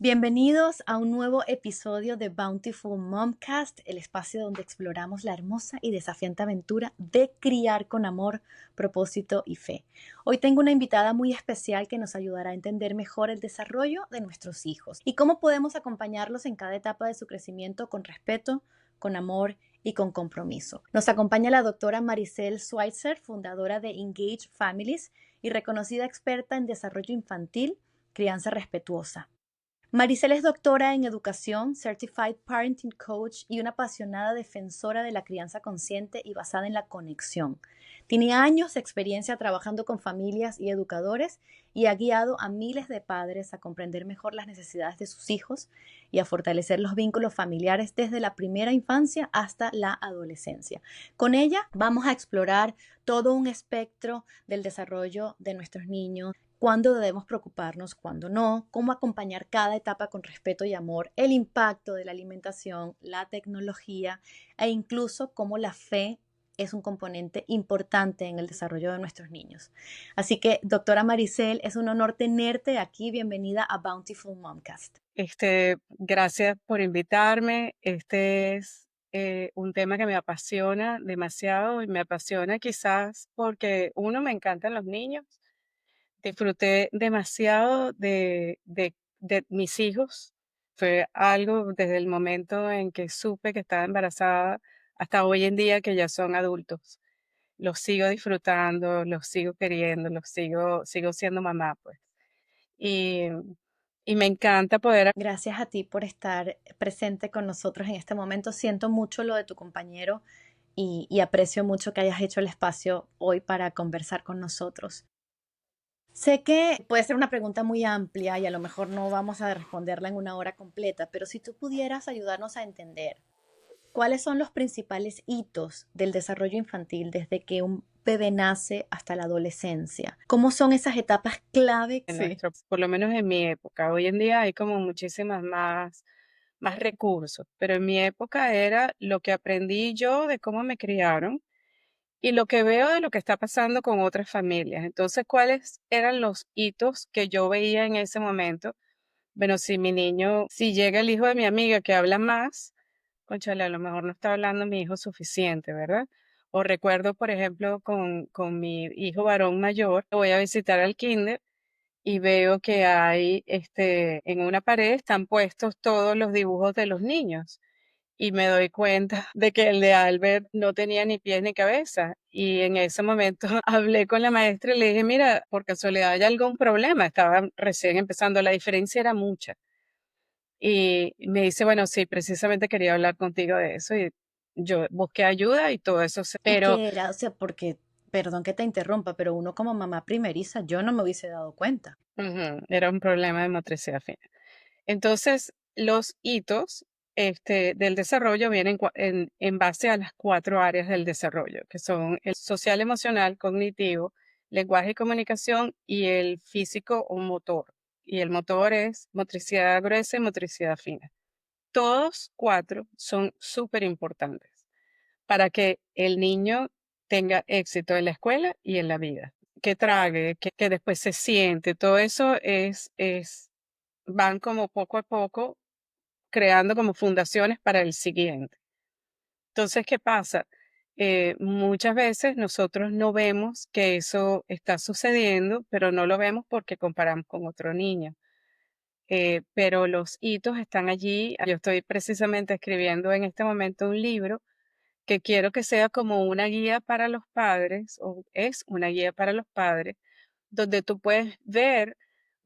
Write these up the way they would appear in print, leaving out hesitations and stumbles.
Bienvenidos a un nuevo episodio de Bountiful Momcast, el espacio donde exploramos la hermosa y desafiante aventura de criar con amor, propósito y fe. Hoy tengo una invitada muy especial que nos ayudará a entender mejor el desarrollo de nuestros hijos y cómo podemos acompañarlos en cada etapa de su crecimiento con respeto, con amor y con compromiso. Nos acompaña la doctora Maricel Schweitzer, fundadora de Engage Families y reconocida experta en desarrollo infantil, crianza respetuosa. Maricel es doctora en educación, Certified Parenting Coach y una apasionada defensora de la crianza consciente y basada en la conexión. Tiene años de experiencia trabajando con familias y educadores y ha guiado a miles de padres a comprender mejor las necesidades de sus hijos y a fortalecer los vínculos familiares desde la primera infancia hasta la adolescencia. Con ella vamos a explorar todo un espectro del desarrollo de nuestros niños, cuándo debemos preocuparnos, cuándo no, cómo acompañar cada etapa con respeto y amor, el impacto de la alimentación, la tecnología e incluso cómo la fe es un componente importante en el desarrollo de nuestros niños. Así que, doctora Maricel, es un honor tenerte aquí. Bienvenida a Bountiful Momcast. Gracias por invitarme. Este es un tema que me apasiona demasiado y me apasiona quizás porque uno, me encantan los niños. Disfruté demasiado de mis hijos. Fue algo desde el momento en que supe que estaba embarazada hasta hoy en día que ya son adultos. Los sigo disfrutando, los sigo queriendo, sigo siendo mamá, pues. Y, y me encanta poder. Gracias a ti por estar presente con nosotros en este momento. Siento mucho lo de tu compañero y aprecio mucho que hayas hecho el espacio hoy para conversar con nosotros. Sé que puede ser una pregunta muy amplia y a lo mejor no vamos a responderla en una hora completa, pero si tú pudieras ayudarnos a entender cuáles son los principales hitos del desarrollo infantil desde que un bebé nace hasta la adolescencia, ¿cómo son esas etapas clave? Sí. Por lo menos en mi época. Hoy en día hay como muchísimas más recursos, pero en mi época era lo que aprendí yo de cómo me criaron y lo que veo de lo que está pasando con otras familias. Entonces, ¿cuáles eran los hitos que yo veía en ese momento? Bueno, si llega el hijo de mi amiga que habla más, cónchale, a lo mejor no está hablando mi hijo suficiente, ¿verdad? O recuerdo, por ejemplo, con mi hijo varón mayor, voy a visitar al kinder y veo que hay, en una pared están puestos todos los dibujos de los niños y me doy cuenta de que el de Albert no tenía ni pies ni cabeza. Y en ese momento hablé con la maestra y le dije, mira, por casualidad hay algún problema, estaba recién empezando, la diferencia era mucha. Y me dice, bueno, sí, precisamente quería hablar contigo de eso y yo busqué ayuda y todo eso, ¿Y pero qué era? O sea, porque, perdón que te interrumpa, pero uno como mamá primeriza, yo no me hubiese dado cuenta. era un problema de motricidad fina. Entonces, los hitos del desarrollo vienen en base a las cuatro áreas del desarrollo, que son el social, emocional, cognitivo, lenguaje y comunicación y el físico o motor. Y el motor es motricidad gruesa y motricidad fina. Todos cuatro son súper importantes para que el niño tenga éxito en la escuela y en la vida. Que trague, que después se siente, todo eso van como poco a poco creando como fundaciones para el siguiente. Entonces, ¿qué pasa? Muchas veces nosotros no vemos que eso está sucediendo, pero no lo vemos porque comparamos con otro niño. Pero los hitos están allí. Yo estoy precisamente escribiendo en este momento un libro que quiero que sea como una guía para los padres, o es una guía para los padres, donde tú puedes ver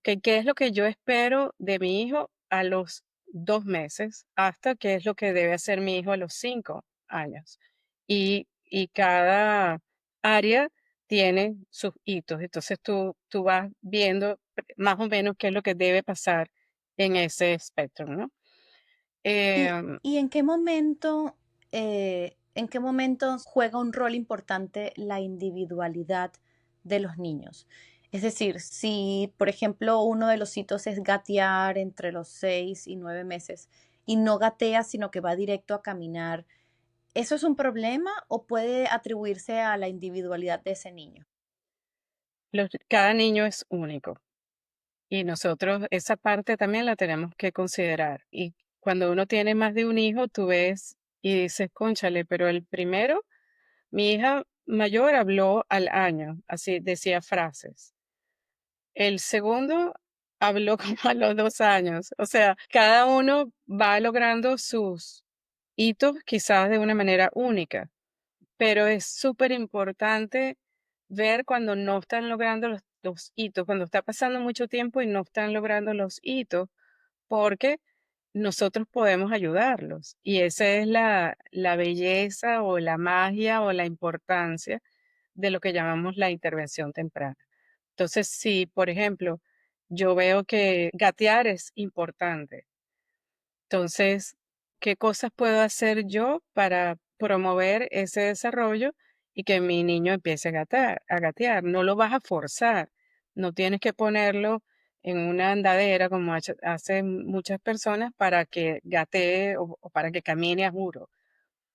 que qué es lo que yo espero de mi hijo a los 2 meses, hasta qué es lo que debe hacer mi hijo a los 5 años. Y cada área tiene sus hitos. Entonces tú vas viendo más o menos qué es lo que debe pasar en ese espectro, ¿no? Em, ¿Y en qué momento juega un rol importante la individualidad de los niños? Es decir, si, por ejemplo, uno de los hitos es gatear entre los 6 y 9 meses y no gatea, sino que va directo a caminar, ¿eso es un problema o puede atribuirse a la individualidad de ese niño? cada niño es único. Y nosotros esa parte también la tenemos que considerar. Y cuando uno tiene más de un hijo, tú ves y dices, cónchale, pero el primero, mi hija mayor habló al año, así decía frases. El segundo habló como a los 2 años. O sea, cada uno va logrando sus hitos quizás de una manera única, pero es súper importante ver cuando no están logrando los hitos, cuando está pasando mucho tiempo y no están logrando los hitos, porque nosotros podemos ayudarlos. Y esa es la belleza o la magia o la importancia de lo que llamamos la intervención temprana. Entonces, si, por ejemplo, yo veo que gatear es importante, entonces, ¿qué cosas puedo hacer yo para promover ese desarrollo y que mi niño empiece a gatear, a gatear? No lo vas a forzar, no tienes que ponerlo en una andadera como hacen muchas personas para que gatee o para que camine a juro,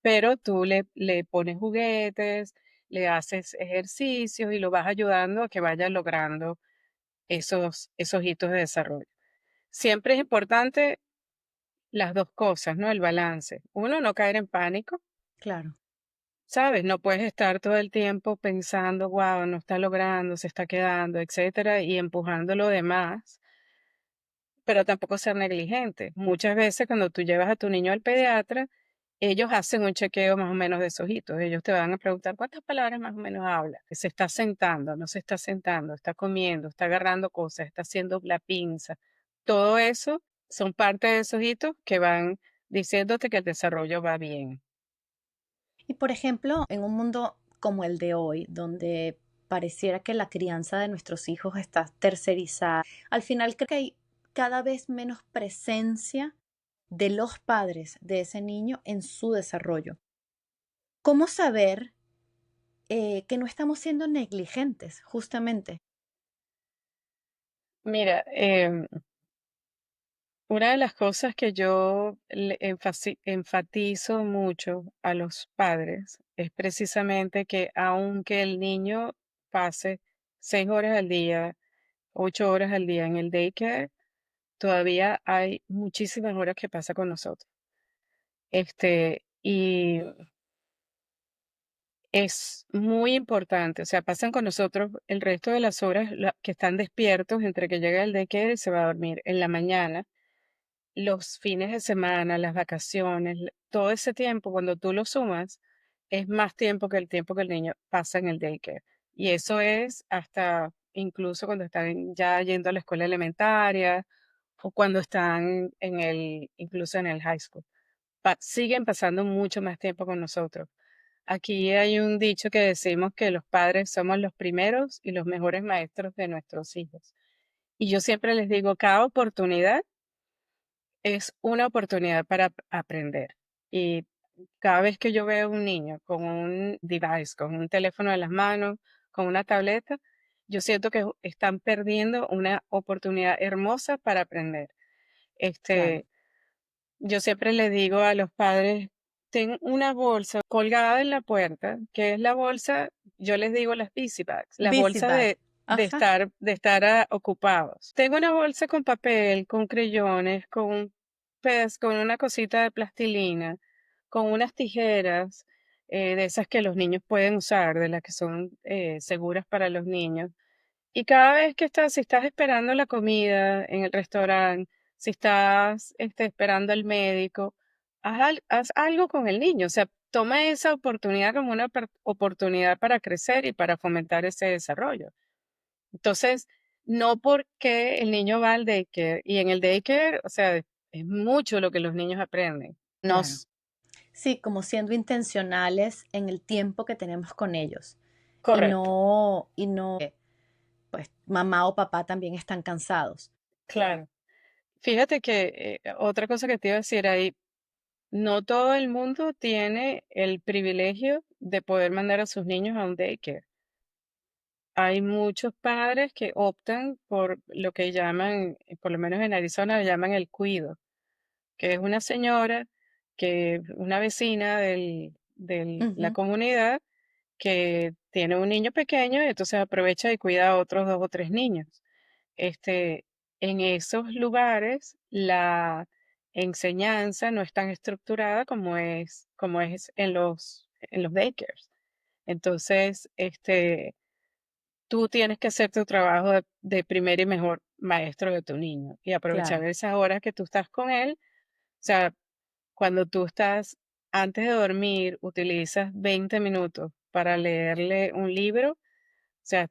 pero tú le pones juguetes, le haces ejercicios y lo vas ayudando a que vaya logrando esos hitos de desarrollo. Siempre es importante las 2 cosas, ¿no? El balance. Uno, no caer en pánico, Claro. ¿sabes? No puedes estar todo el tiempo pensando: "Guau, no está logrando, se está quedando", etcétera, y empujando lo demás, pero tampoco ser negligente. Muchas veces, cuando tú llevas a tu niño al pediatra, ellos hacen un chequeo más o menos de esos hitos. Ellos te van a preguntar: "¿Cuántas palabras más o menos habla? ¿Se está sentando? ¿No se está sentando? ¿Está comiendo? ¿Está agarrando cosas? ¿Está haciendo la pinza?". Todo eso son parte de esos hitos que van diciéndote que el desarrollo va bien. Y por ejemplo, en un mundo como el de hoy, donde pareciera que la crianza de nuestros hijos está tercerizada, al final creo que hay cada vez menos presencia de los padres de ese niño en su desarrollo. ¿Cómo saber que no estamos siendo negligentes, justamente? Mira, una de las cosas que yo enfatizo mucho a los padres es precisamente que aunque el niño pase 6 horas al día, 8 horas al día en el daycare, todavía hay muchísimas horas que pasa con nosotros. Y es muy importante, o sea, pasan con nosotros el resto de las horas que están despiertos entre que llega el daycare y se va a dormir. En la mañana, los fines de semana, las vacaciones, todo ese tiempo, cuando tú lo sumas, es más tiempo que el tiempo que el niño pasa en el daycare. Y eso es hasta incluso cuando están ya yendo a la escuela elementaria o cuando están incluso en el high school. Siguen pasando mucho más tiempo con nosotros. Aquí hay un dicho que decimos que los padres somos los primeros y los mejores maestros de nuestros hijos. Y yo siempre les digo, cada oportunidad es una oportunidad para aprender. Y cada vez que yo veo un niño con un device, con un teléfono en las manos, con una tableta, yo siento que están perdiendo una oportunidad hermosa para aprender. Claro. Este, yo siempre le digo a los padres, ten una bolsa colgada en la puerta, que es la bolsa, yo les digo las busy bags, las Busy bolsas bag. Ajá. de estar ocupados. Tengo una bolsa con papel, con creyones, con una cosita de plastilina, con unas tijeras, de esas que los niños pueden usar, de las que son seguras para los niños. Y cada vez que si estás esperando la comida en el restaurante, si estás esperando al médico, haz algo con el niño. O sea, toma esa oportunidad como una oportunidad para crecer y para fomentar ese desarrollo. Entonces, no porque el niño va al daycare y en el daycare, o sea, es mucho lo que los niños aprenden. Claro. Sí, como siendo intencionales en el tiempo que tenemos con ellos Correcto, y no, pues mamá o papá también están cansados. claro. Fíjate que otra cosa que te iba a decir ahí, no todo el mundo tiene el privilegio de poder mandar a sus niños a un daycare. Hay muchos padres que optan por lo que llaman, por lo menos en Arizona, le llaman el cuido, que es una señora, una vecina de la Ujú. comunidad que tiene un niño pequeño y entonces aprovecha y cuida a otros 2 o 3 niños. en esos lugares la enseñanza no es tan estructurada como es en los daycares. Entonces, tú tienes que hacer tu trabajo de primer y mejor maestro de tu niño y aprovechar Claro, esas horas que tú estás con él. O sea, cuando tú estás antes de dormir, utilizas 20 minutos para leerle un libro. O sea,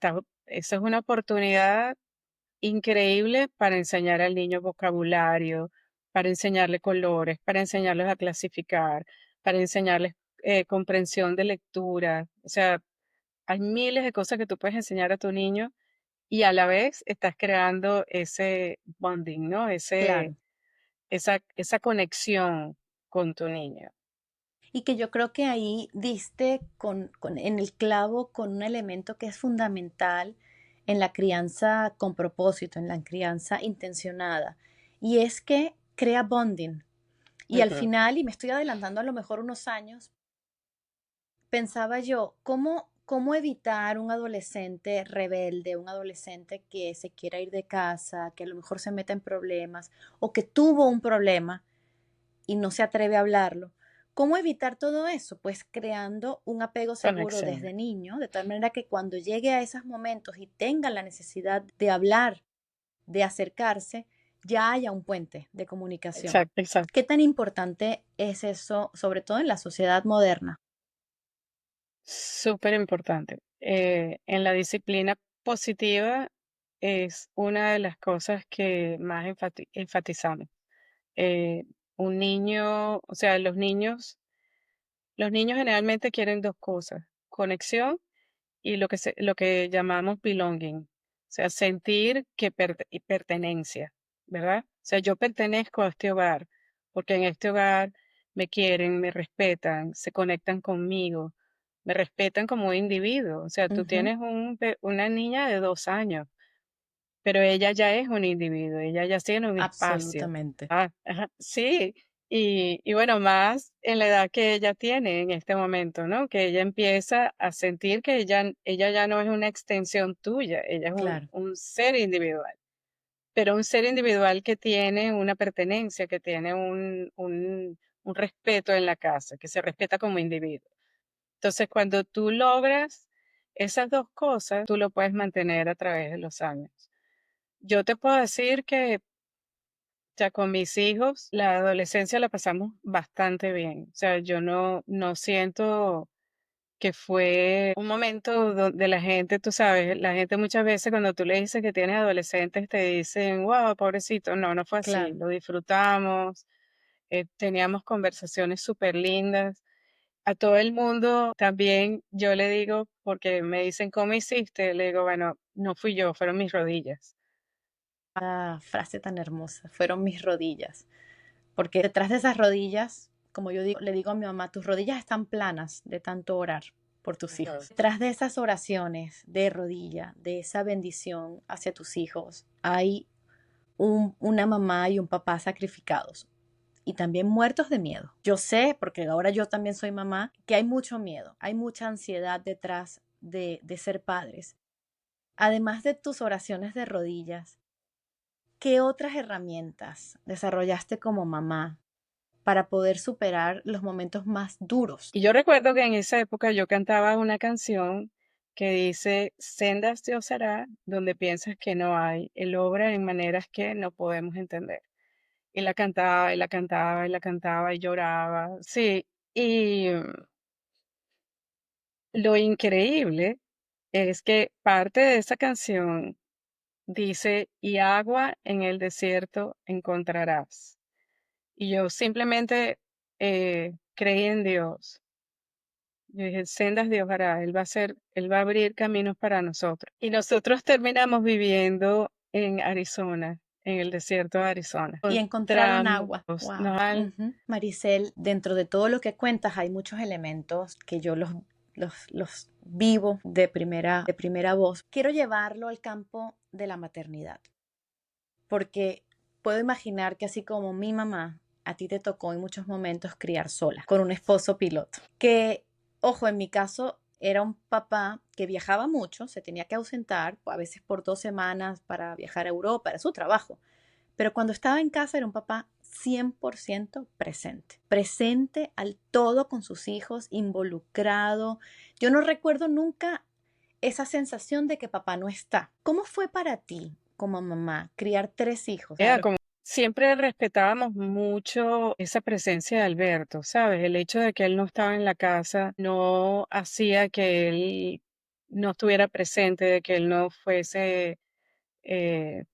esa es una oportunidad increíble para enseñar al niño vocabulario, para enseñarle colores, para enseñarles a clasificar, para enseñarles comprensión de lectura. O sea, hay miles de cosas que tú puedes enseñar a tu niño y a la vez estás creando ese bonding, ¿no? claro. Esa conexión con tu niño. Y que yo creo que ahí diste en el clavo con un elemento que es fundamental en la crianza con propósito, en la crianza intencionada, y es que crea bonding. Y al Ujú. final, y me estoy adelantando a lo mejor unos años, pensaba yo, ¿cómo evitar un adolescente rebelde, un adolescente que se quiera ir de casa, que a lo mejor se meta en problemas o que tuvo un problema y no se atreve a hablarlo? ¿Cómo evitar todo eso? Pues creando un apego seguro Conexión. desde niño, de tal manera que cuando llegue a esos momentos y tenga la necesidad de hablar, de acercarse, ya haya un puente de comunicación. Exacto, exacto. ¿Qué tan importante es eso, sobre todo en la sociedad moderna? Súper importante. En la disciplina positiva es una de las cosas que más enfatizamos. Eh, un niño, o sea, los niños generalmente quieren dos cosas: conexión y lo que llamamos belonging, o sea, sentir que y pertenencia, ¿verdad? O sea, yo pertenezco a este hogar, porque en este hogar me quieren, me respetan, se conectan conmigo, me respetan como individuo. O sea, tú Ujú, tienes una niña de 2 años, pero ella ya es un individuo, ella ya tiene un espacio. absolutamente. Ajá, sí. Y bueno, más en la edad que ella tiene en este momento, ¿no? Que ella empieza a sentir que ella ya no es una extensión tuya, ella es un, Claro, un ser individual, pero un ser individual que tiene una pertenencia, que tiene un respeto en la casa, que se respeta como individuo. Entonces, cuando tú logras esas dos cosas, tú lo puedes mantener a través de los años. Yo te puedo decir que sea, con mis hijos, la adolescencia la pasamos bastante bien. O sea, yo no siento que fue un momento donde la gente, tú sabes, la gente muchas veces cuando tú le dices que tienes adolescentes te dicen, wow, pobrecito. No, no fue así. claro. Lo disfrutamos, teníamos conversaciones súper lindas. A todo el mundo también yo le digo, porque me dicen, ¿cómo hiciste? Le digo, bueno, no fui yo, fueron mis rodillas. Ah, frase tan hermosa, fueron mis rodillas. Porque detrás de esas rodillas, como yo digo, le digo a mi mamá, tus rodillas están planas de tanto orar por tus Ujú. hijos. Detrás de esas oraciones de rodilla, de esa bendición hacia tus hijos, hay una mamá y un papá sacrificados y también muertos de miedo. Yo sé, porque ahora yo también soy mamá, que hay mucho miedo, hay mucha ansiedad detrás de ser padres. Además de tus oraciones de rodillas, ¿qué otras herramientas desarrollaste como mamá para poder superar los momentos más duros? Y yo recuerdo que en esa época yo cantaba una canción que dice, sendas Dios hará donde piensas que no hay, Él obra en maneras que no podemos entender. Y la cantaba, y la cantaba, y la cantaba, y lloraba. Sí, y lo increíble es que parte de esa canción dice, y agua en el desierto encontrarás. Y yo simplemente creí en Dios. Yo dije, sendas Dios hará, Él va a abrir caminos para nosotros. Y nosotros terminamos viviendo en Arizona, en el desierto de Arizona. Y encontraron Encontramos, agua. Wow. nos Ujú. Maricel, dentro de todo lo que cuentas hay muchos elementos que yo los vivo de primera voz. Quiero llevarlo al campo de la maternidad, porque puedo imaginar que así como mi mamá, a ti te tocó en muchos momentos criar sola, con un esposo piloto. Que, ojo, en mi caso Era un papá que viajaba mucho, se tenía que ausentar, a veces por 2 semanas para viajar a Europa, era su trabajo. Pero cuando estaba en casa era un papá 100% presente, presente al todo con sus hijos, involucrado. Yo no recuerdo nunca esa sensación de que papá no está. ¿Cómo fue para ti como mamá criar 3 hijos? Era como siempre respetábamos mucho esa presencia de Alberto, ¿sabes? El hecho de que él no estaba en la casa no hacía que él no estuviera presente, de que él no fuese eh,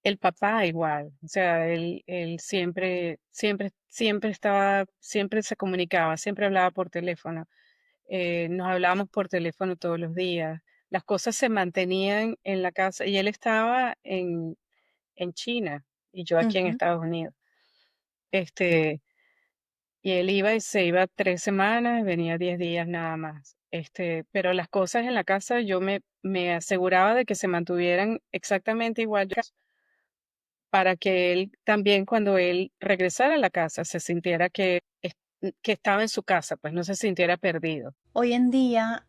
el papá igual. O sea, él siempre estaba, siempre se comunicaba, siempre hablaba por teléfono. Nos hablábamos por teléfono todos los días. Las cosas se mantenían en la casa y él estaba en China y yo aquí en Ujú. Estados Unidos. Este, y él iba y se iba 3 semanas, venía 10 días nada más. Pero las cosas en la casa yo me aseguraba de que se mantuvieran exactamente igual para que él también cuando él regresara a la casa se sintiera que estaba en su casa, pues no se sintiera perdido. Hoy en día,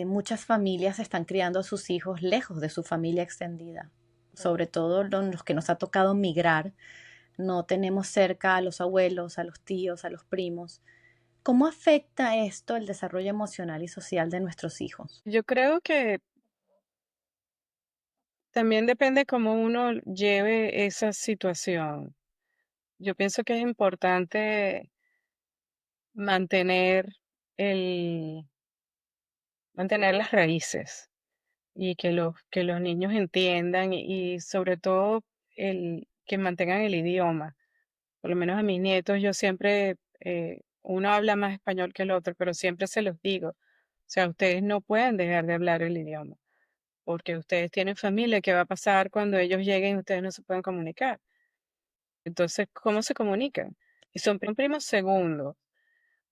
muchas familias están criando a sus hijos lejos de su familia extendida, sobre todo los que nos ha tocado migrar. No tenemos cerca a los abuelos, a los tíos, a los primos. ¿Cómo afecta esto el desarrollo emocional y social de nuestros hijos? Yo creo que también depende cómo uno lleve esa situación. Yo pienso que es importante mantener el, mantener las raíces y que los niños entiendan y sobre todo que mantengan el idioma. Por lo menos a mis nietos yo siempre, uno habla más español que el otro, pero siempre se los digo. O sea, ustedes no pueden dejar de hablar el idioma, porque ustedes tienen familia. ¿Qué va a pasar cuando ellos lleguen y ustedes no se pueden comunicar? Entonces, ¿cómo se comunican? Y son primos segundos,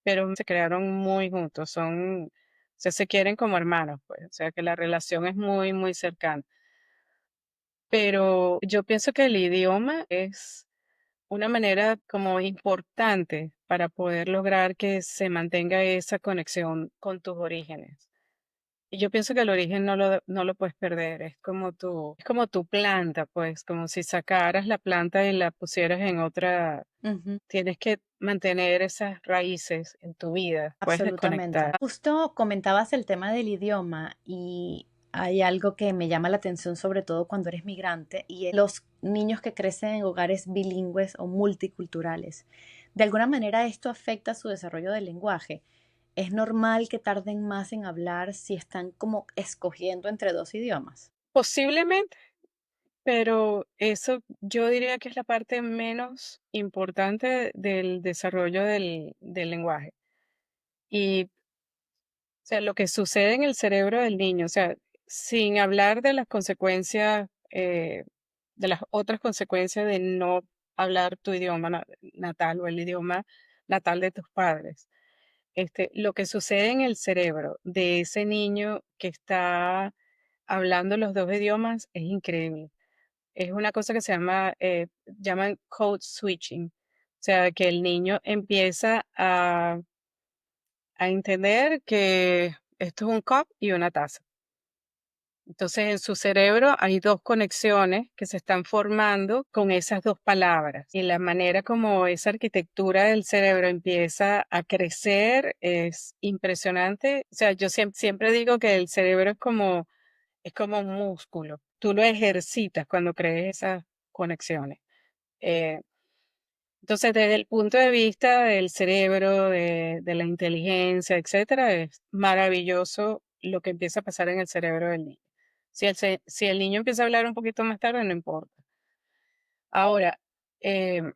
pero se crearon muy juntos, o sea, se quieren como hermanos, pues, o sea, que la relación es muy, muy cercana. Pero yo pienso que el idioma es una manera como importante para poder lograr que se mantenga esa conexión con tus orígenes. Y yo pienso que el origen no lo puedes perder, es como tu planta, pues, como si sacaras la planta y la pusieras en otra, Ujú. tienes que mantener esas raíces en tu vida, puedes Absolutamente. desconectar. Justo comentabas el tema del idioma y hay algo que me llama la atención, sobre todo cuando eres migrante, y es los niños que crecen en hogares bilingües o multiculturales. De alguna manera esto afecta su desarrollo del lenguaje. Es normal que tarden más en hablar si están como escogiendo entre 2 idiomas. Posiblemente, pero eso yo diría que es la parte menos importante del desarrollo del lenguaje. Y, o sea, lo que sucede en el cerebro del niño, o sea, sin hablar de las consecuencias, de las otras consecuencias de no hablar tu idioma natal o el idioma natal de tus padres. Lo que sucede en el cerebro de ese niño que está hablando los dos idiomas es increíble. Es una cosa que llaman code switching. O sea, que el niño empieza a entender que esto es un cup y una taza. Entonces, en su cerebro hay dos conexiones que se están formando con esas dos palabras. Y la manera como esa arquitectura del cerebro empieza a crecer es impresionante. O sea, yo siempre digo que el cerebro es como un músculo. Tú lo ejercitas cuando crees esas conexiones. Eh, entonces, desde el punto de vista del cerebro, de la inteligencia, etcétera, es maravilloso lo que empieza a pasar en el cerebro del niño. Si el niño empieza a hablar un poquito más tarde, no importa. Ahora, em,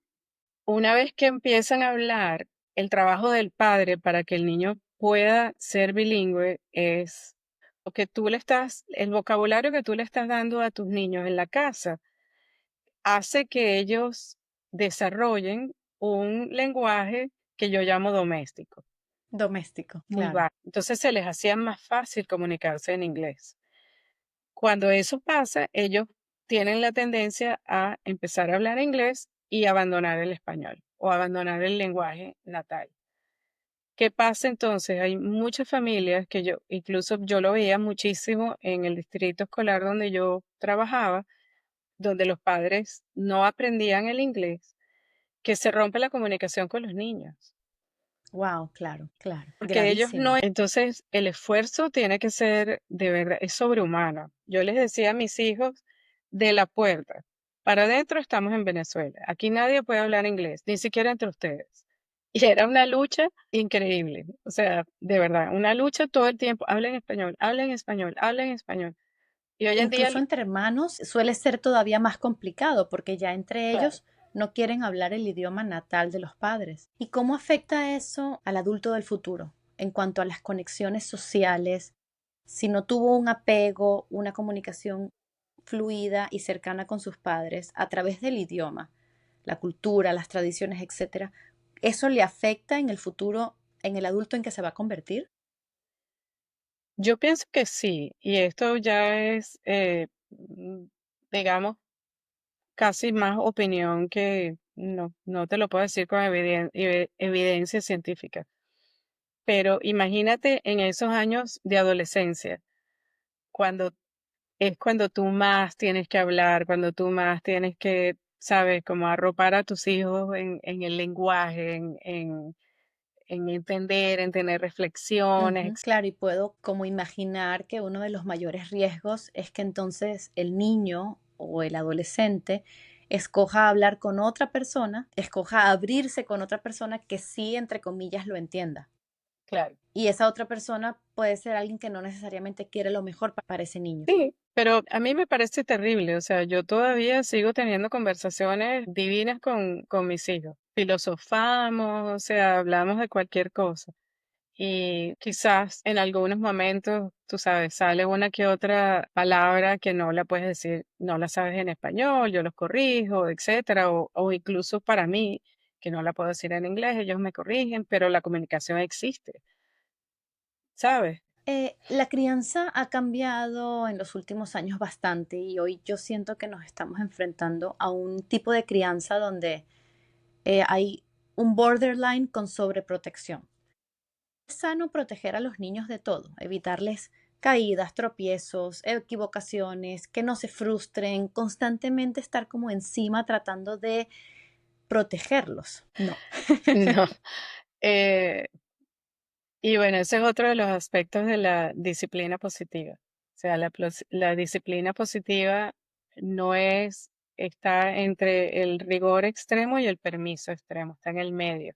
una vez que empiezan a hablar, el trabajo del padre para que el niño pueda ser bilingüe es lo que el vocabulario que tú le estás dando a tus niños en la casa hace que ellos desarrollen un lenguaje que yo llamo doméstico, Doméstico, muy claro. bajo. Entonces se les hacía más fácil comunicarse en inglés. Cuando eso pasa, ellos tienen la tendencia a empezar a hablar inglés y abandonar el español o abandonar el lenguaje natal. ¿Qué pasa entonces? Hay muchas familias que yo, incluso yo lo veía muchísimo en el distrito escolar donde yo trabajaba, donde los padres no aprendían el inglés, que se rompe la comunicación con los niños. Wow, claro, claro. Porque ellos no, Gravísimo. entonces el esfuerzo tiene que ser de verdad, es sobrehumano. Yo les decía a mis hijos, de la puerta para adentro estamos en Venezuela. Aquí nadie puede hablar inglés, ni siquiera entre ustedes. Y era una lucha increíble. O sea, de verdad, una lucha todo el tiempo. Hablen español, hablen español, hablen español. Y hoy en día, Incluso entre hermanos suele ser todavía más complicado porque ya entre claro, ellos no quieren hablar el idioma natal de los padres. ¿Y cómo afecta eso al adulto del futuro en cuanto a las conexiones sociales? Si no tuvo un apego, una comunicación fluida y cercana con sus padres a través del idioma, la cultura, las tradiciones, etcétera, ¿eso le afecta en el futuro, en el adulto en que se va a convertir? yo pienso que sí. Y esto ya es, digamos, casi más opinión que no te lo puedo decir con evidencia científica. Pero imagínate en esos años de adolescencia, cuando es cuando tú más tienes que hablar, cuando tú más tienes que, sabes, como arropar a tus hijos en el lenguaje, en entender, en tener Ujú, reflexiones. claro, y puedo como imaginar que uno de los mayores riesgos es que entonces el niño o el adolescente escoja hablar con otra persona, escoja abrirse con otra persona que sí, entre comillas, lo entienda. Claro. Y esa otra persona puede ser alguien que no necesariamente quiere lo mejor para ese niño. Sí, pero a mí me parece terrible, o sea, yo todavía sigo teniendo conversaciones divinas con mis hijos. Filosofamos, o sea, hablamos de cualquier cosa. Y quizás en algunos momentos, tú sabes, sale una que otra palabra que no la puedes decir, no la sabes en español, yo los corrijo, etcétera, o incluso para mí, que no la puedo decir en inglés, ellos me corrigen, pero la comunicación existe, ¿sabes? La crianza ha cambiado en los últimos años bastante y hoy yo siento que nos estamos enfrentando a un tipo de crianza donde hay un borderline con sobreprotección. Es sano proteger a los niños de todo, evitarles caídas, tropiezos, equivocaciones, que no se frustren, constantemente estar como encima tratando de protegerlos. No. No. Eh, y bueno, ese es otro de los aspectos de la disciplina positiva. O sea, la disciplina positiva no es, está entre el rigor extremo y el permiso extremo, está en el medio.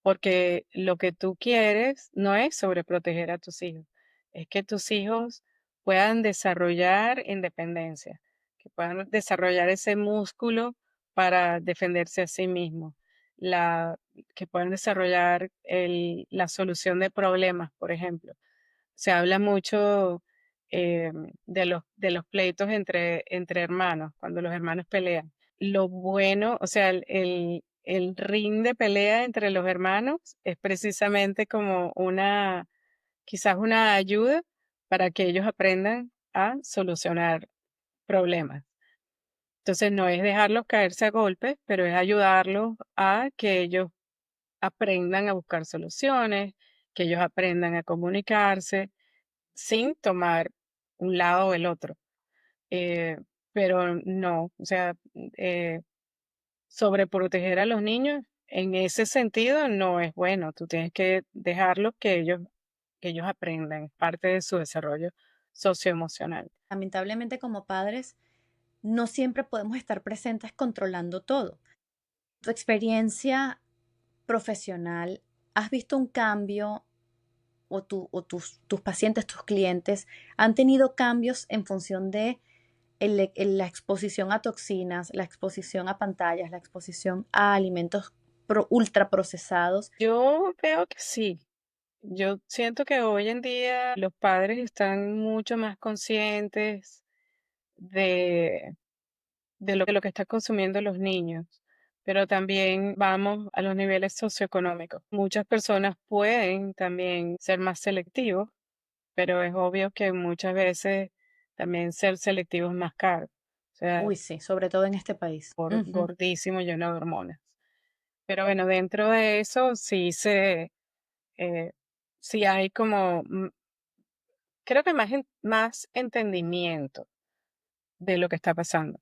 Porque lo que tú quieres no es sobreproteger a tus hijos, es que tus hijos puedan desarrollar independencia, que puedan desarrollar ese músculo para defenderse a sí mismos, la, que puedan desarrollar la solución de problemas, por ejemplo. Se habla mucho de los pleitos entre hermanos, cuando los hermanos pelean. Lo bueno, o sea, el ring de pelea entre los hermanos es precisamente como quizás una ayuda para que ellos aprendan a solucionar problemas. Entonces, no es dejarlos caerse a golpes, pero es ayudarlos a que ellos aprendan a buscar soluciones, que ellos aprendan a comunicarse sin tomar un lado o el otro. Eh, pero no, o sea, sobreproteger a los niños en ese sentido no es bueno. Tú tienes que dejarlos que ellos aprendan, es parte de su desarrollo socioemocional. Lamentablemente como padres no siempre podemos estar presentes controlando todo. Tu experiencia profesional, ¿has visto un cambio o tus pacientes, tus clientes, han tenido cambios en función de la exposición a toxinas, la exposición a pantallas, la exposición a alimentos ultraprocesados? Yo veo que sí. Yo siento que hoy en día los padres están mucho más conscientes de lo que están consumiendo los niños, pero también vamos a los niveles socioeconómicos. Muchas personas pueden también ser más selectivos, pero es obvio que muchas veces también ser selectivo es más caro. O sea, Uy, sí, sobre todo en este país. Ujú. gordísimo, lleno de hormonas. Pero bueno, dentro de eso sí eh, sí hay como, creo que más entendimiento de lo que está pasando.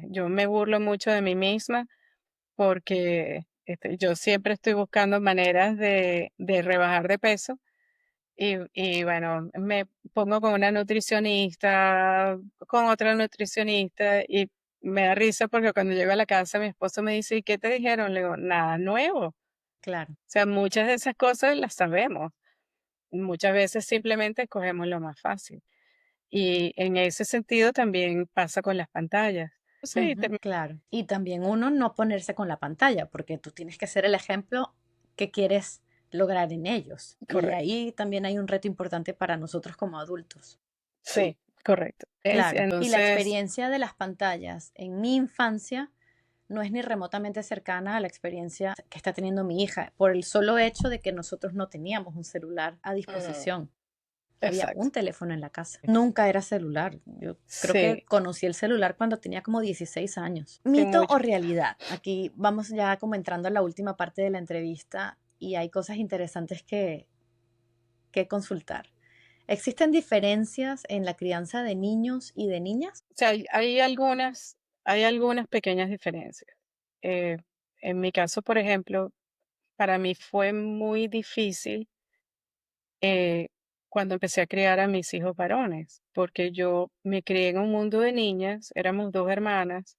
Yo me burlo mucho de mí misma porque yo siempre estoy buscando maneras de rebajar de peso y bueno, me pongo con una nutricionista, con otra nutricionista y me da risa porque cuando llego a la casa mi esposo me dice, ¿y qué te dijeron? Le digo, nada nuevo. O Claro. sea, muchas de esas cosas las sabemos. Muchas veces simplemente escogemos lo más fácil. Y en ese sentido también pasa con las pantallas. Sí, Ujú, claro. Y también uno no ponerse con la pantalla, porque tú tienes que ser el ejemplo que quieres lograr en ellos. Y correcto. ahí también hay un reto importante para nosotros como adultos. Sí, correcto. Claro. Y la Entonces, experiencia de las pantallas en mi infancia no es ni remotamente cercana a la experiencia que está teniendo mi hija, por el solo hecho de que nosotros no teníamos un celular a mm, disposición. Había exacto. un teléfono en la casa. Nunca era celular. Yo creo que Sí, conocí el celular cuando tenía como 16 años. sí, ¿Mito o mucho. realidad? Aquí vamos ya como entrando a la última parte de la entrevista y hay cosas interesantes que consultar. ¿Existen diferencias en la crianza de niños y de niñas? O sea, hay algunas pequeñas diferencias. Eh, en mi caso, por ejemplo, para mí fue muy difícil eh, cuando empecé a criar a mis hijos varones, porque yo me crié en un mundo de niñas, éramos dos hermanas.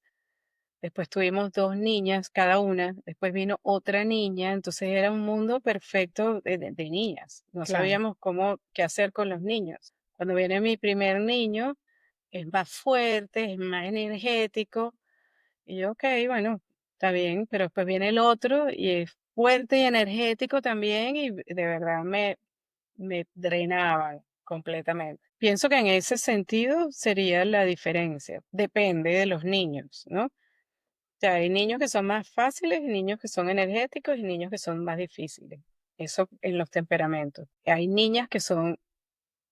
Después tuvimos dos niñas cada una, después vino otra niña, entonces era un mundo perfecto de niñas. No Claro. sabíamos qué hacer con los niños. Cuando viene mi primer niño, es más fuerte, es más energético, y yo, ok, bueno, está bien, pero después viene el otro y es fuerte y energético también, y de verdad me drenaban completamente. Pienso que en ese sentido sería la diferencia. Depende de los niños, ¿no? Sea, hay niños que son más fáciles, y niños que son energéticos y niños que son más difíciles. Eso en los temperamentos. Hay niñas que son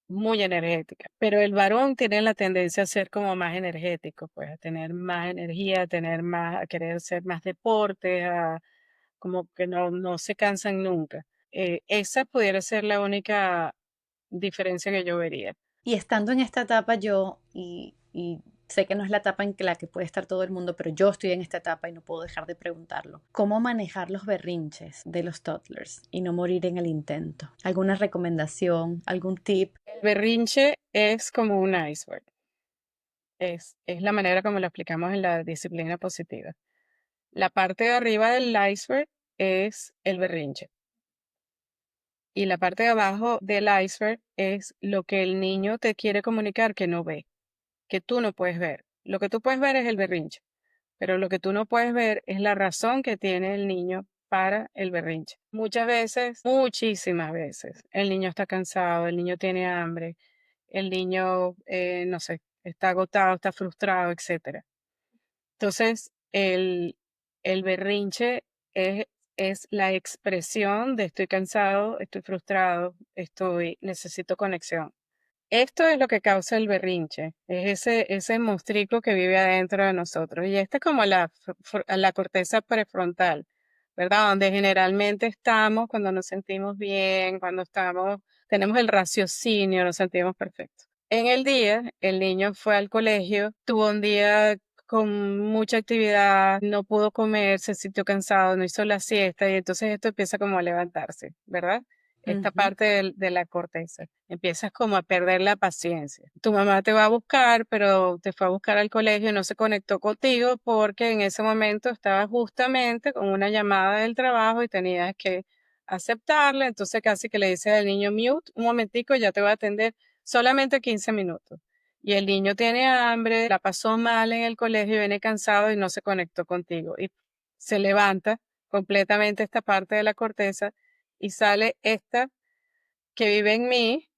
muy energéticas, pero el varón tiene la tendencia a ser como más energético, pues a tener más energía, a querer hacer más deporte, como que no se cansan nunca. Esa pudiera ser la única diferencia que yo vería. Y estando en esta etapa yo, y sé que no es la etapa en la que puede estar todo el mundo, pero yo estoy en esta etapa y no puedo dejar de preguntarlo. ¿Cómo manejar los berrinches de los toddlers y no morir en el intento? ¿Alguna recomendación? ¿Algún tip? El berrinche es como un iceberg. Es la manera como lo aplicamos en la disciplina positiva. La parte de arriba del iceberg es el berrinche y la parte de abajo del iceberg es lo que el niño te quiere comunicar que no ve, que tú no puedes ver. Lo que tú puedes ver es el berrinche, pero lo que tú no puedes ver es la razón que tiene el niño para el berrinche. Muchas veces, muchísimas veces, el niño está cansado, el niño tiene hambre, el niño, no sé, está agotado, está frustrado, etcétera. Entonces, el berrinche es, es la expresión de estoy cansado, estoy frustrado, necesito conexión. Esto es lo que causa el berrinche, es ese monstruo que vive adentro de nosotros. Y esta es como la corteza prefrontal, ¿verdad? Donde generalmente estamos cuando nos sentimos bien, cuando tenemos el raciocinio, nos sentimos perfectos. En el día, el niño fue al colegio, tuvo un día con mucha actividad, no pudo comer, se sintió cansado, no hizo la siesta y entonces esto empieza como a levantarse, ¿verdad? Esta Ujú. parte de la corteza. Empiezas como a perder la paciencia. Tu mamá te va a buscar, pero te fue a buscar al colegio y no se conectó contigo porque en ese momento estabas justamente con una llamada del trabajo y tenías que aceptarla. Entonces casi que le dices al niño, mute, un momentico, ya te voy a atender solamente 15 minutos. Y el niño tiene hambre, la pasó mal en el colegio, viene cansado y no se conectó contigo. Y se levanta completamente esta parte de la corteza y sale esta que vive en mí,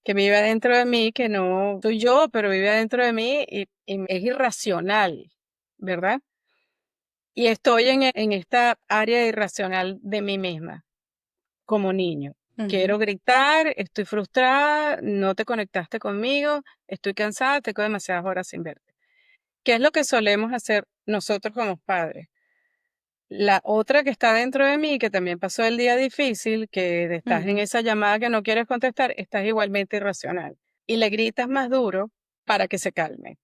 que vive adentro de mí, que no soy yo, pero vive adentro de mí y es irracional, ¿verdad? Y estoy en esta área irracional de mí misma, como niño. Ujú. Quiero gritar, estoy frustrada, no te conectaste conmigo, estoy cansada, tengo demasiadas horas sin verte. ¿Qué es lo que solemos hacer nosotros como padres? La otra que está dentro de mí, que también pasó el día difícil, que estás en Ujú. esa llamada que no quieres contestar, estás igualmente irracional. Y le gritas más duro para que se calme.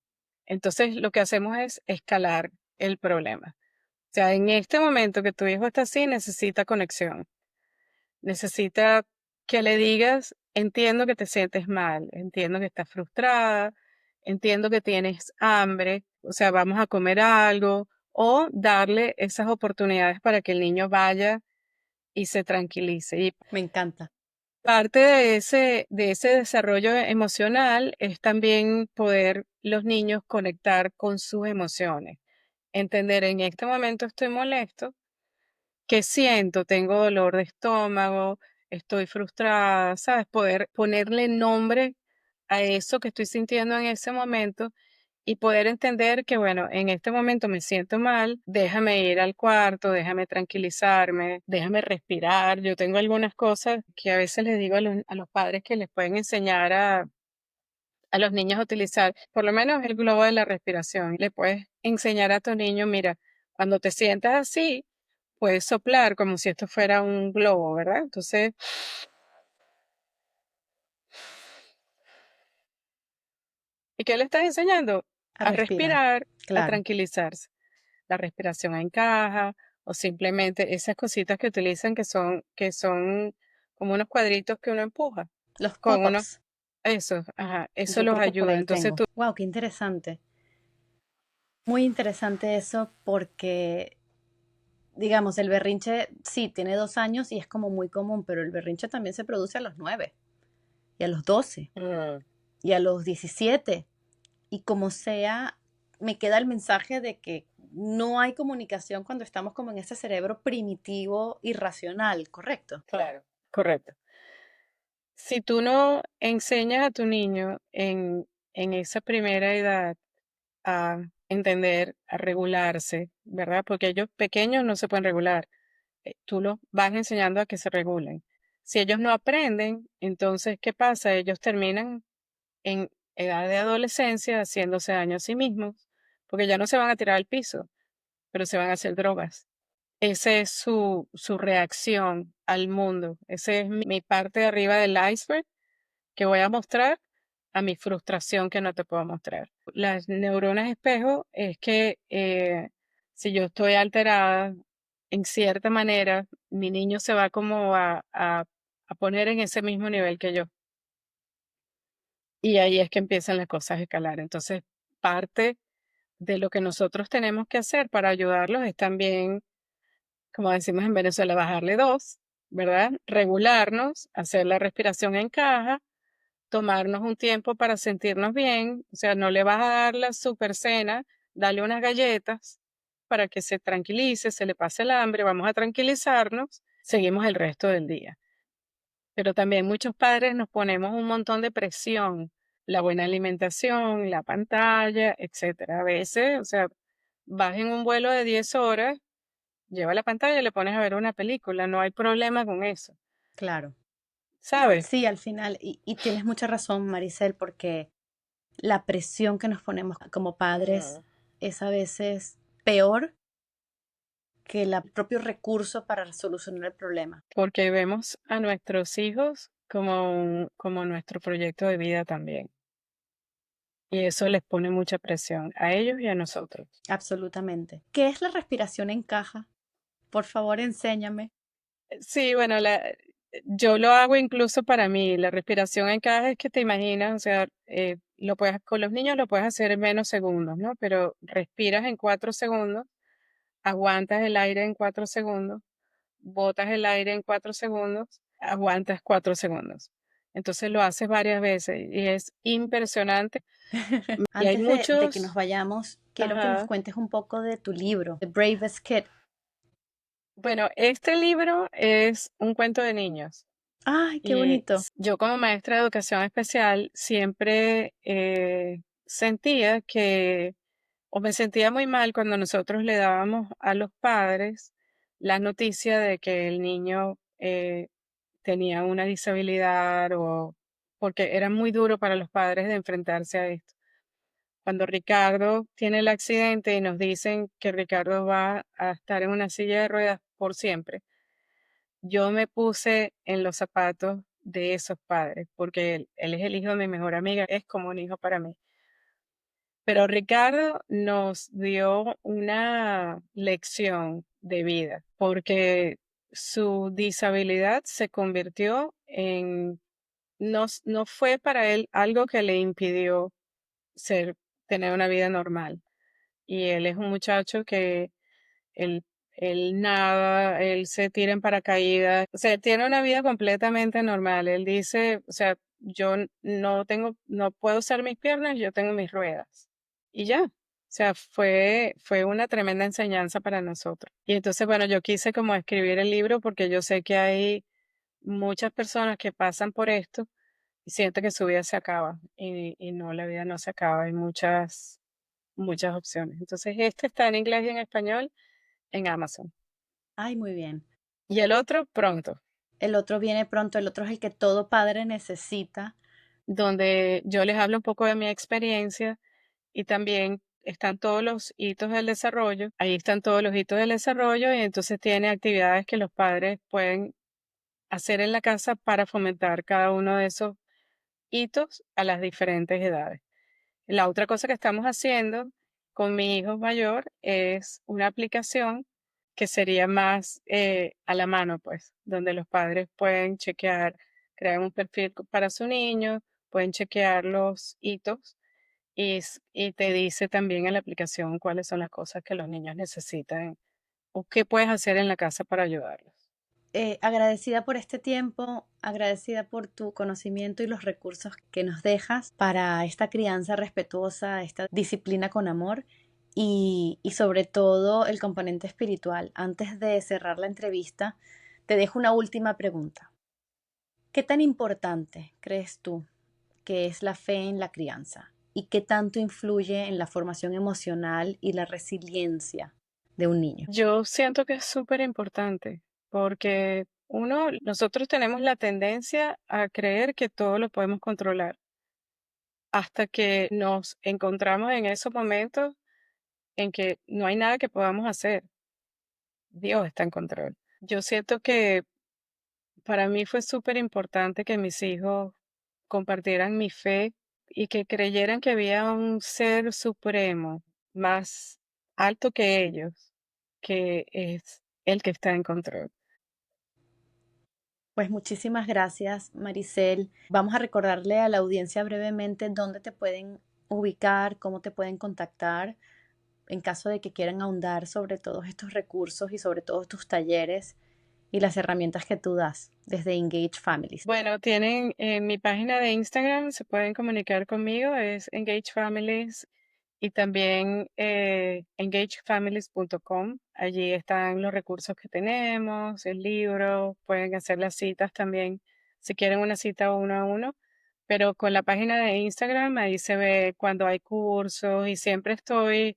Entonces, lo que hacemos es escalar el problema. O sea, en este momento que tu hijo está así, necesita conexión. Necesita que le digas, entiendo que te sientes mal, entiendo que estás frustrada, entiendo que tienes hambre, o sea, vamos a comer algo, o darle esas oportunidades para que el niño vaya y se tranquilice. Y Me encanta. parte de ese desarrollo emocional es también poder los niños conectar con sus emociones. Entender, en este momento estoy molesto, ¿qué siento? Tengo dolor de estómago, estoy frustrada, ¿sabes? Poder ponerle nombre a eso que estoy sintiendo en ese momento y poder entender que, bueno, en este momento me siento mal, déjame ir al cuarto, déjame tranquilizarme, déjame respirar. Yo tengo algunas cosas que a veces les digo a los padres que les pueden enseñar a los niños a utilizar, por lo menos el globo de la respiración. Le puedes enseñar a tu niño, mira, cuando te sientas así, puedes soplar como si esto fuera un globo, ¿verdad? Entonces, ¿y qué le estás enseñando? A A respirar. respirar, a Claro. tranquilizarse. La respiración en caja o simplemente esas cositas que utilizan que son como unos cuadritos que uno empuja Los con unos, pop-ups. eso, ajá, eso Yo los creo que por ayuda. ahí Entonces tengo. tú, Wow, qué interesante. Muy interesante eso porque, digamos, el berrinche sí tiene 2 años y es como muy común, pero el berrinche también se produce a los 9 y a los 12 mm, y a los 17. Y como sea, me queda el mensaje de que no hay comunicación cuando estamos como en ese cerebro primitivo irracional, ¿correcto? claro, correcto. Si tú no enseñas a tu niño en esa primera edad a entender, a regularse, ¿verdad? Porque ellos pequeños no se pueden regular. Tú los vas enseñando a que se regulen. Si ellos no aprenden, entonces, ¿qué pasa? Ellos terminan en edad de adolescencia haciéndose daño a sí mismos, porque ya no se van a tirar al piso, pero se van a hacer drogas. Esa es su reacción al mundo. Esa es mi parte de arriba del iceberg que voy a mostrar a mi frustración que no te puedo mostrar. Las neuronas espejo es que si yo estoy alterada en cierta manera, mi niño se va como a poner en ese mismo nivel que yo. Y ahí es que empiezan las cosas a escalar. Entonces, parte de lo que nosotros tenemos que hacer para ayudarlos es también, como decimos en Venezuela, bajarle dos, ¿verdad? Regularnos, hacer la respiración en caja, tomarnos un tiempo para sentirnos bien, o sea, no le vas a dar la super cena, dale unas galletas para que se tranquilice, se le pase el hambre, vamos a tranquilizarnos, seguimos el resto del día. Pero también muchos padres nos ponemos un montón de presión, la buena alimentación, la pantalla, etcétera. A veces, o sea, vas en un vuelo de 10 horas, lleva la pantalla y le pones a ver una película, no hay problema con eso, Claro. ¿sabes? Sí, al final, y tienes mucha razón, Maricel, porque la presión que nos ponemos como padres Ujú. es a veces peor que el propio recurso para solucionar el problema. Porque vemos a nuestros hijos como, como nuestro proyecto de vida también. Y eso les pone mucha presión a ellos y a nosotros. Absolutamente. ¿Qué es la respiración en caja? Por favor, enséñame. Sí, bueno, yo lo hago incluso para mí. La respiración en caja es que te imaginas, o sea, con los niños lo puedes hacer en menos segundos, ¿no? Pero respiras en 4 segundos, aguantas el aire en 4 segundos, botas el aire en 4 segundos, aguantas 4 segundos. Entonces lo haces varias veces y es impresionante. Y hay Antes de que nos muchos, vayamos, quiero que nos ajá. cuentes un poco de tu libro, The Bravest Kid. Bueno, este libro es un cuento de niños. Ay, qué Y bonito. yo como maestra de educación especial siempre sentía que, o me sentía muy mal cuando nosotros le dábamos a los padres la noticia de que el niño tenía una disabilidad o porque era muy duro para los padres de enfrentarse a esto. cuando Ricardo tiene el accidente y nos dicen que Ricardo va a estar en una silla de ruedas por siempre, yo me puse en los zapatos de esos padres, porque él es el hijo de mi mejor amiga, es como un hijo para mí. Pero Ricardo nos dio una lección de vida, porque su disabilidad se convirtió en, no fue para él algo que le impidió ser, tener una vida normal. Y él es un muchacho que él, él nada, él se tira en paracaídas, o sea, tiene una vida completamente normal. Él dice, o sea, no puedo usar mis piernas, yo tengo mis ruedas. Y ya. O sea, fue una tremenda enseñanza para nosotros. Y entonces, bueno, yo quise como escribir el libro porque yo sé que hay muchas personas que pasan por esto y sienten que su vida se acaba. Y no, la vida no se acaba. Hay muchas opciones. Entonces, este está en inglés y en español en Amazon. Ay, muy bien. Y el otro pronto, El otro viene pronto, el otro es el que todo padre necesita. donde yo les hablo un poco de mi experiencia y también están todos los hitos del desarrollo. Ahí están todos los hitos del desarrollo y entonces tiene actividades que los padres pueden hacer en la casa para fomentar cada uno de esos hitos a las diferentes edades. La otra cosa que estamos haciendo con mi hijo mayor es una aplicación que sería más a la mano, pues, donde los padres pueden chequear, crear un perfil para su niño, pueden chequear los hitos y te dice también en la aplicación cuáles son las cosas que los niños necesitan o qué puedes hacer en la casa para ayudarlos. Agradecida por este tiempo, agradecida por tu conocimiento y los recursos que nos dejas para esta crianza respetuosa, esta disciplina con amor y sobre todo el componente espiritual. Antes de cerrar la entrevista, te dejo una última pregunta. ¿Qué tan importante crees tú que es la fe en la crianza? ¿Y qué tanto influye en la formación emocional y la resiliencia de un niño? Yo siento que es súper importante porque nosotros tenemos la tendencia a creer que todo lo podemos controlar hasta que nos encontramos en esos momentos en que no hay nada que podamos hacer. Dios está en control. Yo siento que para mí fue súper importante que mis hijos compartieran mi fe y que creyeran que había un ser supremo más alto que ellos, que es el que está en control. Pues muchísimas gracias, Maricel. Vamos a recordarle a la audiencia brevemente dónde te pueden ubicar, cómo te pueden contactar en caso de que quieran ahondar sobre todos estos recursos y sobre todos tus talleres y las herramientas que tú das desde Engage Families. Bueno, tienen en mi página de Instagram, se pueden comunicar conmigo, es Engage Families y también engagefamilies.com. Allí están los recursos que tenemos, el libro, pueden hacer las citas también si quieren una cita uno a uno. Pero con la página de Instagram ahí se ve cuando hay cursos y siempre estoy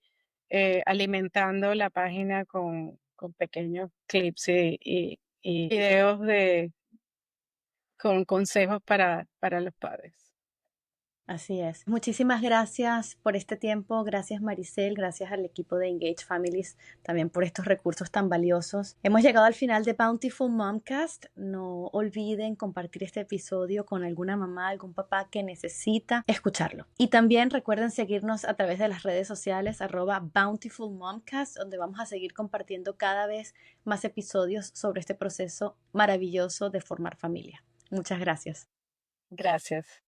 alimentando la página con pequeños clips y videos con consejos para los padres. Así es. Muchísimas gracias por este tiempo. Gracias, Maricel. Gracias al equipo de Engage Families también por estos recursos tan valiosos. Hemos llegado al final de Bountiful Momcast. No olviden compartir este episodio con alguna mamá, algún papá que necesita escucharlo. Y también recuerden seguirnos a través de las redes sociales @bountifulmomcast, donde vamos a seguir compartiendo cada vez más episodios sobre este proceso maravilloso de formar familia. Muchas gracias. Gracias.